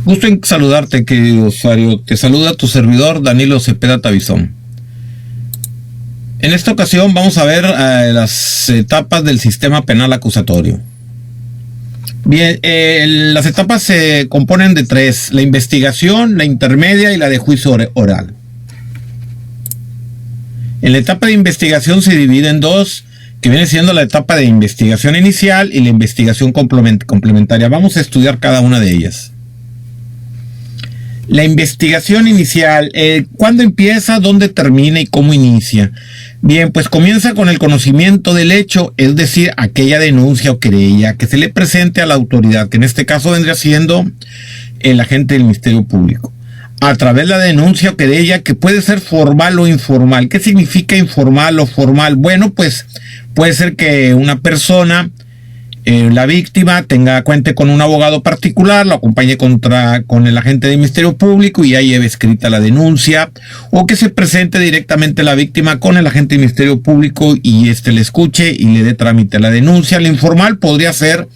Gusto en saludarte, querido usuario. Te saluda tu servidor, Danilo Cepeda Tabizón. En esta ocasión vamos a ver las etapas del sistema penal acusatorio. Bien, las etapas se componen de tres: la investigación, la intermedia y la de juicio oral. En la etapa de investigación se divide en dos, que viene siendo la etapa de investigación inicial y la investigación complementaria. Vamos a estudiar cada una de ellas. La investigación inicial, ¿cuándo empieza, dónde termina y cómo inicia? Bien, pues comienza con el conocimiento del hecho, es decir, aquella denuncia o querella que se le presente a la autoridad, que en este caso vendría siendo el agente del Ministerio Público. A través de la denuncia o querella, que puede ser formal o informal. ¿Qué significa informal o formal? Bueno, pues puede ser que una persona, la víctima, cuente con un abogado particular, lo acompañe con el agente del Ministerio Público y ya lleve escrita la denuncia, o que se presente directamente la víctima con el agente del Ministerio Público y le escuche y le dé trámite a la denuncia. La informal podría ser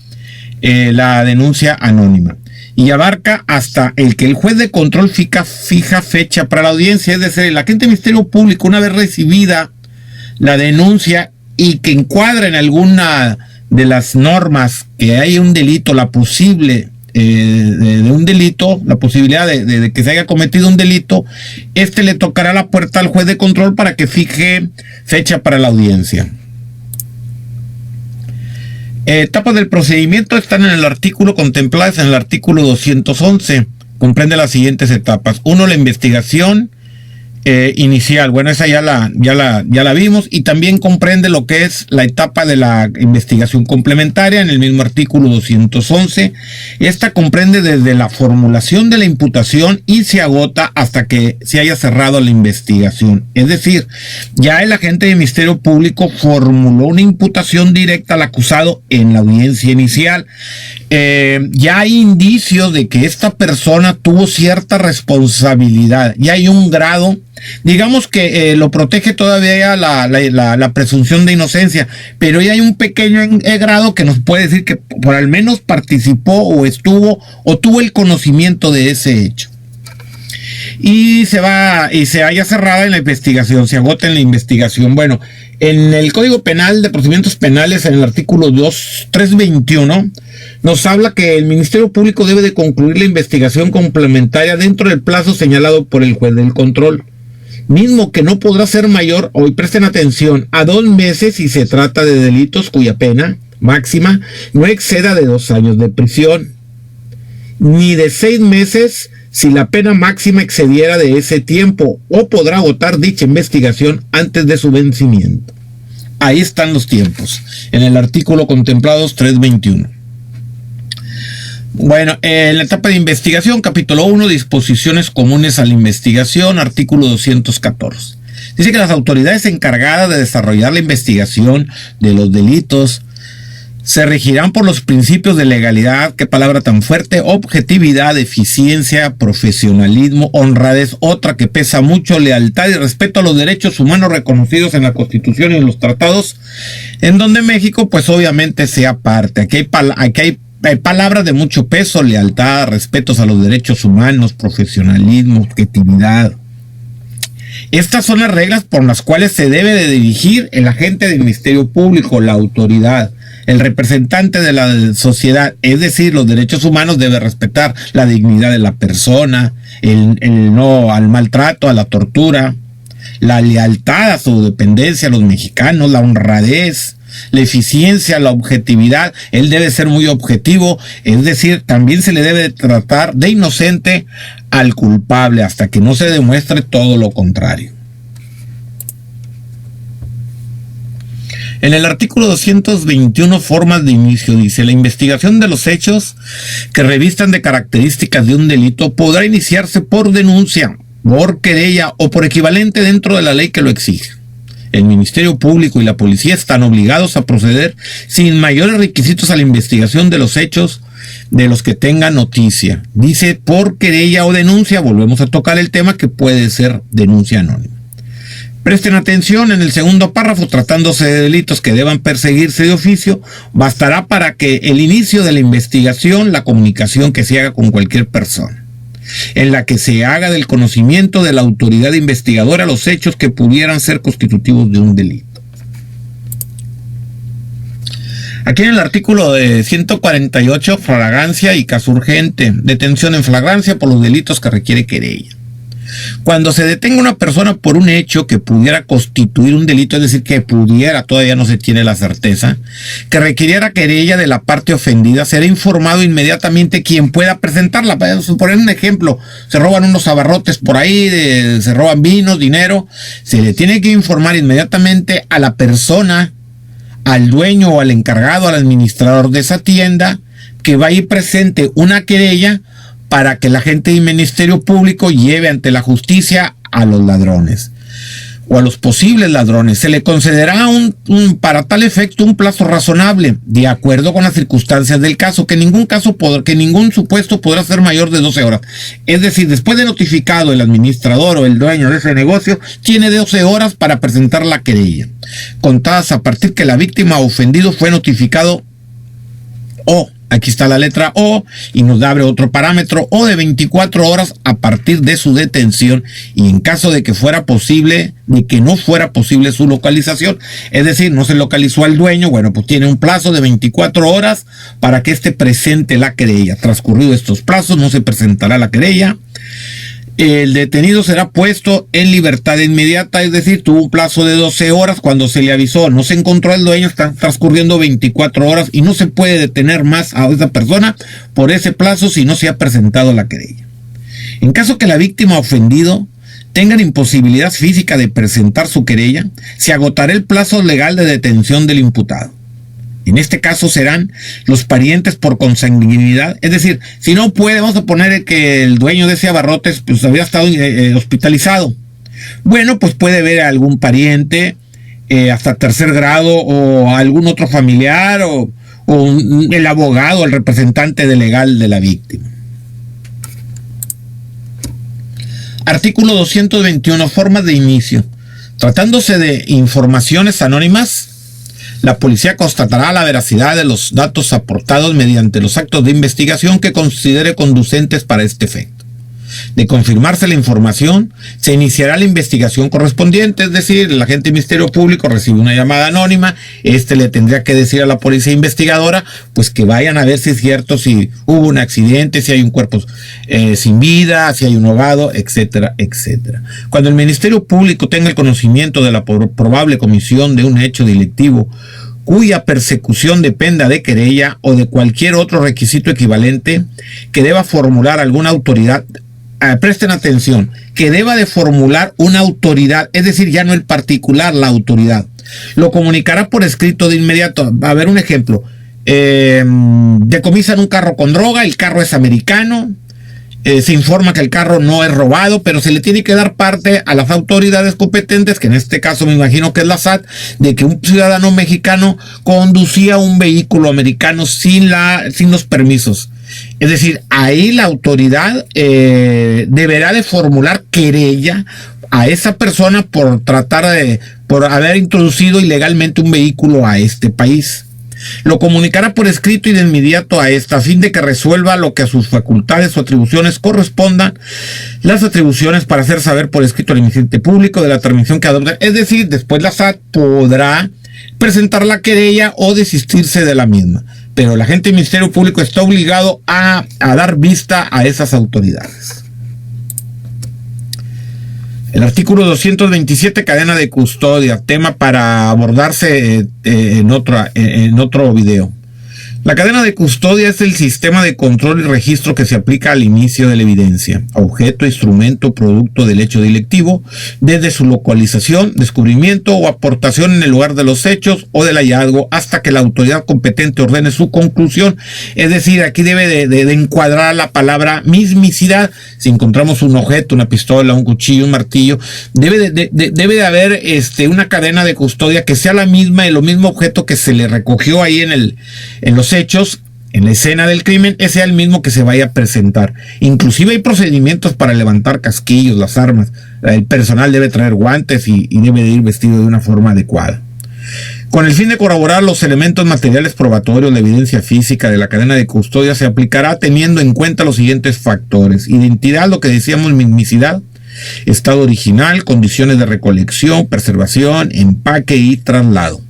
la denuncia anónima y abarca hasta el que el juez de control fija fecha para la audiencia, es decir, el agente del Ministerio Público, una vez recibida la denuncia y que encuadra en alguna de las normas que hay un delito, la posible de un delito, la posibilidad de que se haya cometido un delito, le tocará la puerta al juez de control para que fije fecha para la audiencia. Etapas del procedimiento están en el artículo contempladas en el artículo 211. Comprende las siguientes etapas. 1. La investigación inicial. Bueno, esa ya la vimos, y también comprende lo que es la etapa de la investigación complementaria en el mismo artículo 211. Esta comprende desde la formulación de la imputación y se agota hasta que se haya cerrado la investigación. Es decir, ya el agente del Ministerio Público formuló una imputación directa al acusado en la audiencia inicial. Ya hay indicios de que esta persona tuvo cierta responsabilidad, ya hay un grado, digamos que lo protege todavía la presunción de inocencia, pero ya hay un pequeño grado que nos puede decir que por al menos participó o estuvo o tuvo el conocimiento de ese hecho. Y se haya cerrada en la investigación, se agota en la investigación. Bueno, en el Código Penal de Procedimientos Penales, en el artículo 321, nos habla que el Ministerio Público debe de concluir la investigación complementaria dentro del plazo señalado por el juez del control, mismo que no podrá ser mayor, hoy presten atención, a 2 meses si se trata de delitos cuya pena máxima no exceda de 2 años de prisión, ni de 6 meses si la pena máxima excediera de ese tiempo, o podrá agotar dicha investigación antes de su vencimiento. Ahí están los tiempos, en el artículo contemplados 321. Bueno, en la etapa de investigación, capítulo 1, disposiciones comunes a la investigación, artículo 214. Dice que las autoridades encargadas de desarrollar la investigación de los delitos se regirán por los principios de legalidad, qué palabra tan fuerte, objetividad, eficiencia, profesionalismo, honradez, otra que pesa mucho, lealtad y respeto a los derechos humanos reconocidos en la Constitución y en los tratados, en donde México, pues obviamente sea parte. Aquí hay palabras de mucho peso: lealtad, respetos a los derechos humanos, profesionalismo, objetividad. Estas son las reglas por las cuales se debe de dirigir el agente del Ministerio Público, la autoridad. El representante de la sociedad, es decir, los derechos humanos, debe respetar la dignidad de la persona, el no al maltrato, a la tortura, la lealtad a su dependencia, a los mexicanos, la honradez, la eficiencia, la objetividad. Él debe ser muy objetivo, es decir, también se le debe tratar de inocente al culpable hasta que no se demuestre todo lo contrario. En el artículo 221, formas de inicio, dice: la investigación de los hechos que revistan de características de un delito podrá iniciarse por denuncia, por querella o por equivalente dentro de la ley que lo exige. El Ministerio Público y la Policía están obligados a proceder sin mayores requisitos a la investigación de los hechos de los que tengan noticia. Dice por querella o denuncia, volvemos a tocar el tema que puede ser denuncia anónima. Presten atención, en el segundo párrafo, tratándose de delitos que deban perseguirse de oficio, bastará para que el inicio de la investigación, la comunicación que se haga con cualquier persona, en la que se haga del conocimiento de la autoridad investigadora los hechos que pudieran ser constitutivos de un delito. Aquí en el artículo de 148, flagrancia y caso urgente, detención en flagrancia por los delitos que requiere querella. Cuando se detenga una persona por un hecho que pudiera constituir un delito, es decir, que pudiera, todavía no se tiene la certeza, que requiriera querella de la parte ofendida, será informado inmediatamente quien pueda presentarla. Para poner un ejemplo, se roban unos abarrotes por ahí, se roban vinos, dinero, se le tiene que informar inmediatamente a la persona, al dueño o al encargado, al administrador de esa tienda, que va a ir presente una querella para que la gente del Ministerio Público lleve ante la justicia a los ladrones o a los posibles ladrones. Se le concederá para tal efecto un plazo razonable, de acuerdo con las circunstancias del caso, que ningún supuesto podrá ser mayor de 12 horas. Es decir, después de notificado el administrador o el dueño de ese negocio, tiene 12 horas para presentar la querella, contadas a partir que la víctima o ofendido fue notificado o, aquí está la letra O, y nos abre otro parámetro, o de 24 horas a partir de su detención, y en caso de que no fuera posible su localización, es decir, no se localizó al dueño, bueno, pues tiene un plazo de 24 horas para que éste presente la querella. Transcurrido estos plazos, no se presentará la querella. El detenido será puesto en libertad inmediata, es decir, tuvo un plazo de 12 horas cuando se le avisó, no se encontró al dueño, están transcurriendo 24 horas y no se puede detener más a esa persona por ese plazo si no se ha presentado la querella. En caso que la víctima ofendido tenga imposibilidad física de presentar su querella, se agotará el plazo legal de detención del imputado. En este caso serán los parientes por consanguinidad, es decir, si no puede, vamos a poner que el dueño de ese abarrotes pues había estado hospitalizado. Bueno, pues puede ver a algún pariente hasta tercer grado o a algún otro familiar o el abogado, el representante legal de la víctima. Artículo 221, formas de inicio. Tratándose de informaciones anónimas, la policía constatará la veracidad de los datos aportados mediante los actos de investigación que considere conducentes para este efecto. De confirmarse la información, se iniciará la investigación correspondiente, es decir, el agente del Ministerio Público recibe una llamada anónima, le tendría que decir a la policía investigadora, pues que vayan a ver si es cierto, si hubo un accidente, si hay un cuerpo sin vida, si hay un ahogado, etcétera, etcétera. Cuando el Ministerio Público tenga el conocimiento de la probable comisión de un hecho delictivo, cuya persecución dependa de querella o de cualquier otro requisito equivalente que deba formular alguna autoridad, presten atención, que deba de formular una autoridad, es decir, ya no el particular, la autoridad, lo comunicará por escrito de inmediato. A ver, un ejemplo, decomisan un carro con droga, el carro es americano, se informa que el carro no es robado, pero se le tiene que dar parte a las autoridades competentes, que en este caso me imagino que es la SAT, de que un ciudadano mexicano conducía un vehículo americano sin los permisos. Es decir, ahí la autoridad deberá de formular querella a esa persona por por haber introducido ilegalmente un vehículo a este país. Lo comunicará por escrito y de inmediato a esta, a fin de que resuelva lo que a sus facultades o atribuciones correspondan, las atribuciones para hacer saber por escrito al Ministerio Público de la transmisión que adopte. Es decir, después la SAT podrá presentar la querella o desistirse de la misma, pero el agente del Ministerio Público está obligado a dar vista a esas autoridades. El artículo 227, cadena de custodia, tema para abordarse en otro video. La cadena de custodia es el sistema de control y registro que se aplica al inicio de la evidencia, objeto, instrumento, producto del hecho delictivo, desde su localización, descubrimiento o aportación en el lugar de los hechos o del hallazgo hasta que la autoridad competente ordene su conclusión. Es decir, aquí debe de encuadrar la palabra mismicidad. Si encontramos un objeto, una pistola, un cuchillo, un martillo, debe de haber una cadena de custodia que sea la misma, el mismo objeto que se le recogió ahí en los hechos, en la escena del crimen, sea el mismo que se vaya a presentar. Inclusive hay procedimientos para levantar casquillos, las armas. El personal debe traer guantes y debe de ir vestido de una forma adecuada. Con el fin de corroborar los elementos materiales probatorios, la evidencia física de la cadena de custodia se aplicará teniendo en cuenta los siguientes factores: identidad, lo que decíamos, mismicidad, estado original, condiciones de recolección, preservación, empaque y traslado.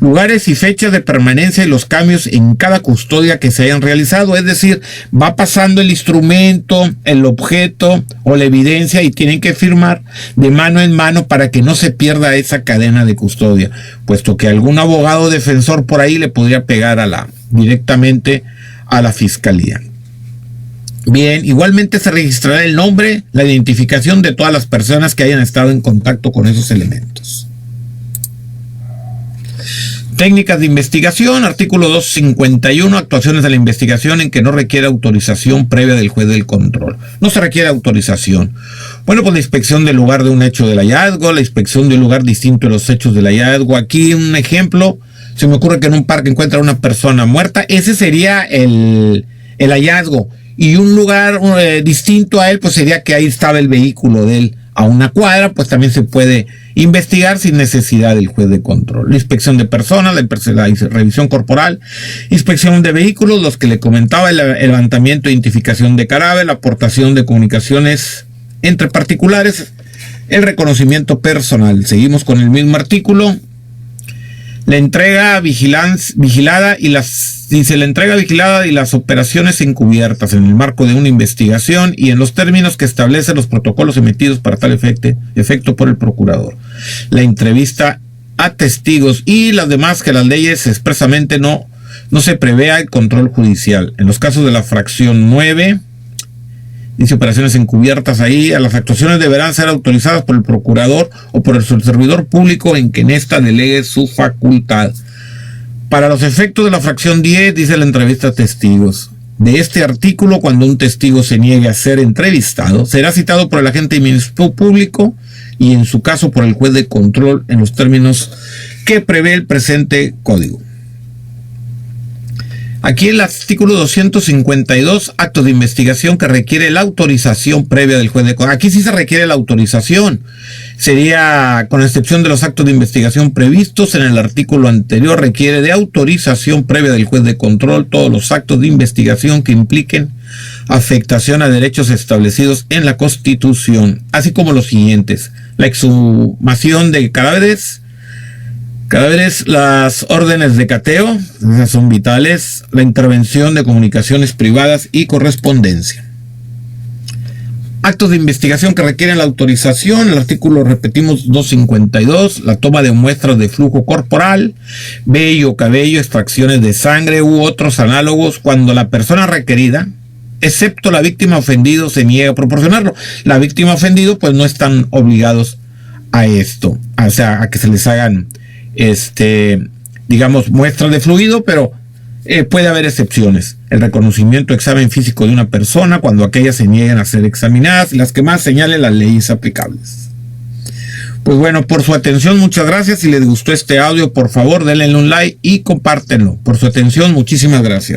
Lugares y fechas de permanencia y los cambios en cada custodia que se hayan realizado, es decir, va pasando el instrumento, el objeto o la evidencia y tienen que firmar de mano en mano para que no se pierda esa cadena de custodia, puesto que algún abogado defensor por ahí le podría pegar directamente a la fiscalía. Bien, igualmente se registrará el nombre, la identificación de todas las personas que hayan estado en contacto con esos elementos. Técnicas de investigación, artículo 251, actuaciones de la investigación en que no requiere autorización previa del juez del control. No se requiere autorización. Bueno, pues la inspección del lugar de un hecho del hallazgo, la inspección de un lugar distinto de los hechos del hallazgo. Aquí un ejemplo, se me ocurre que en un parque encuentra una persona muerta, ese sería el hallazgo. Y un lugar distinto a él, pues sería que ahí estaba el vehículo de él. A una cuadra, pues también se puede investigar sin necesidad del juez de control. La inspección de personas, la revisión corporal, inspección de vehículos, los que le comentaba, el levantamiento e identificación de cadáver, la aportación de comunicaciones entre particulares, el reconocimiento personal. Seguimos con el mismo artículo. La entrega vigilada y las operaciones encubiertas en el marco de una investigación y en los términos que establecen los protocolos emitidos para tal efecto por el procurador. La entrevista a testigos y las demás que las leyes expresamente no se prevea el control judicial. En los casos de la fracción 9, dice operaciones encubiertas ahí, a las actuaciones deberán ser autorizadas por el procurador o por el servidor público en quien ésta delegue su facultad. Para los efectos de la fracción 10, dice la entrevista a testigos. De este artículo, cuando un testigo se niegue a ser entrevistado, será citado por el agente del Ministerio Público y en su caso por el juez de control en los términos que prevé el presente código. Aquí el artículo 252, actos de investigación que requiere la autorización previa del juez de control. Aquí sí se requiere la autorización. Sería, con excepción de los actos de investigación previstos en el artículo anterior, requiere de autorización previa del juez de control todos los actos de investigación que impliquen afectación a derechos establecidos en la Constitución, así como los siguientes: la exhumación de cadáveres, las órdenes de cateo, esas son vitales, la intervención de comunicaciones privadas y correspondencia. Actos de investigación que requieren la autorización, el artículo, repetimos, 252, la toma de muestras de flujo corporal, vello, cabello, extracciones de sangre u otros análogos cuando la persona requerida, excepto la víctima ofendido, se niega a proporcionarlo. La víctima ofendido, pues no están obligados a esto, o sea, a que se les hagan digamos, muestras de fluido, pero puede haber excepciones. El reconocimiento, examen físico de una persona cuando aquellas se niegan a ser examinadas y las que más señalen las leyes aplicables. Pues bueno, por su atención, muchas gracias. Si les gustó este audio, por favor, denle un like y compártenlo. Por su atención, muchísimas gracias.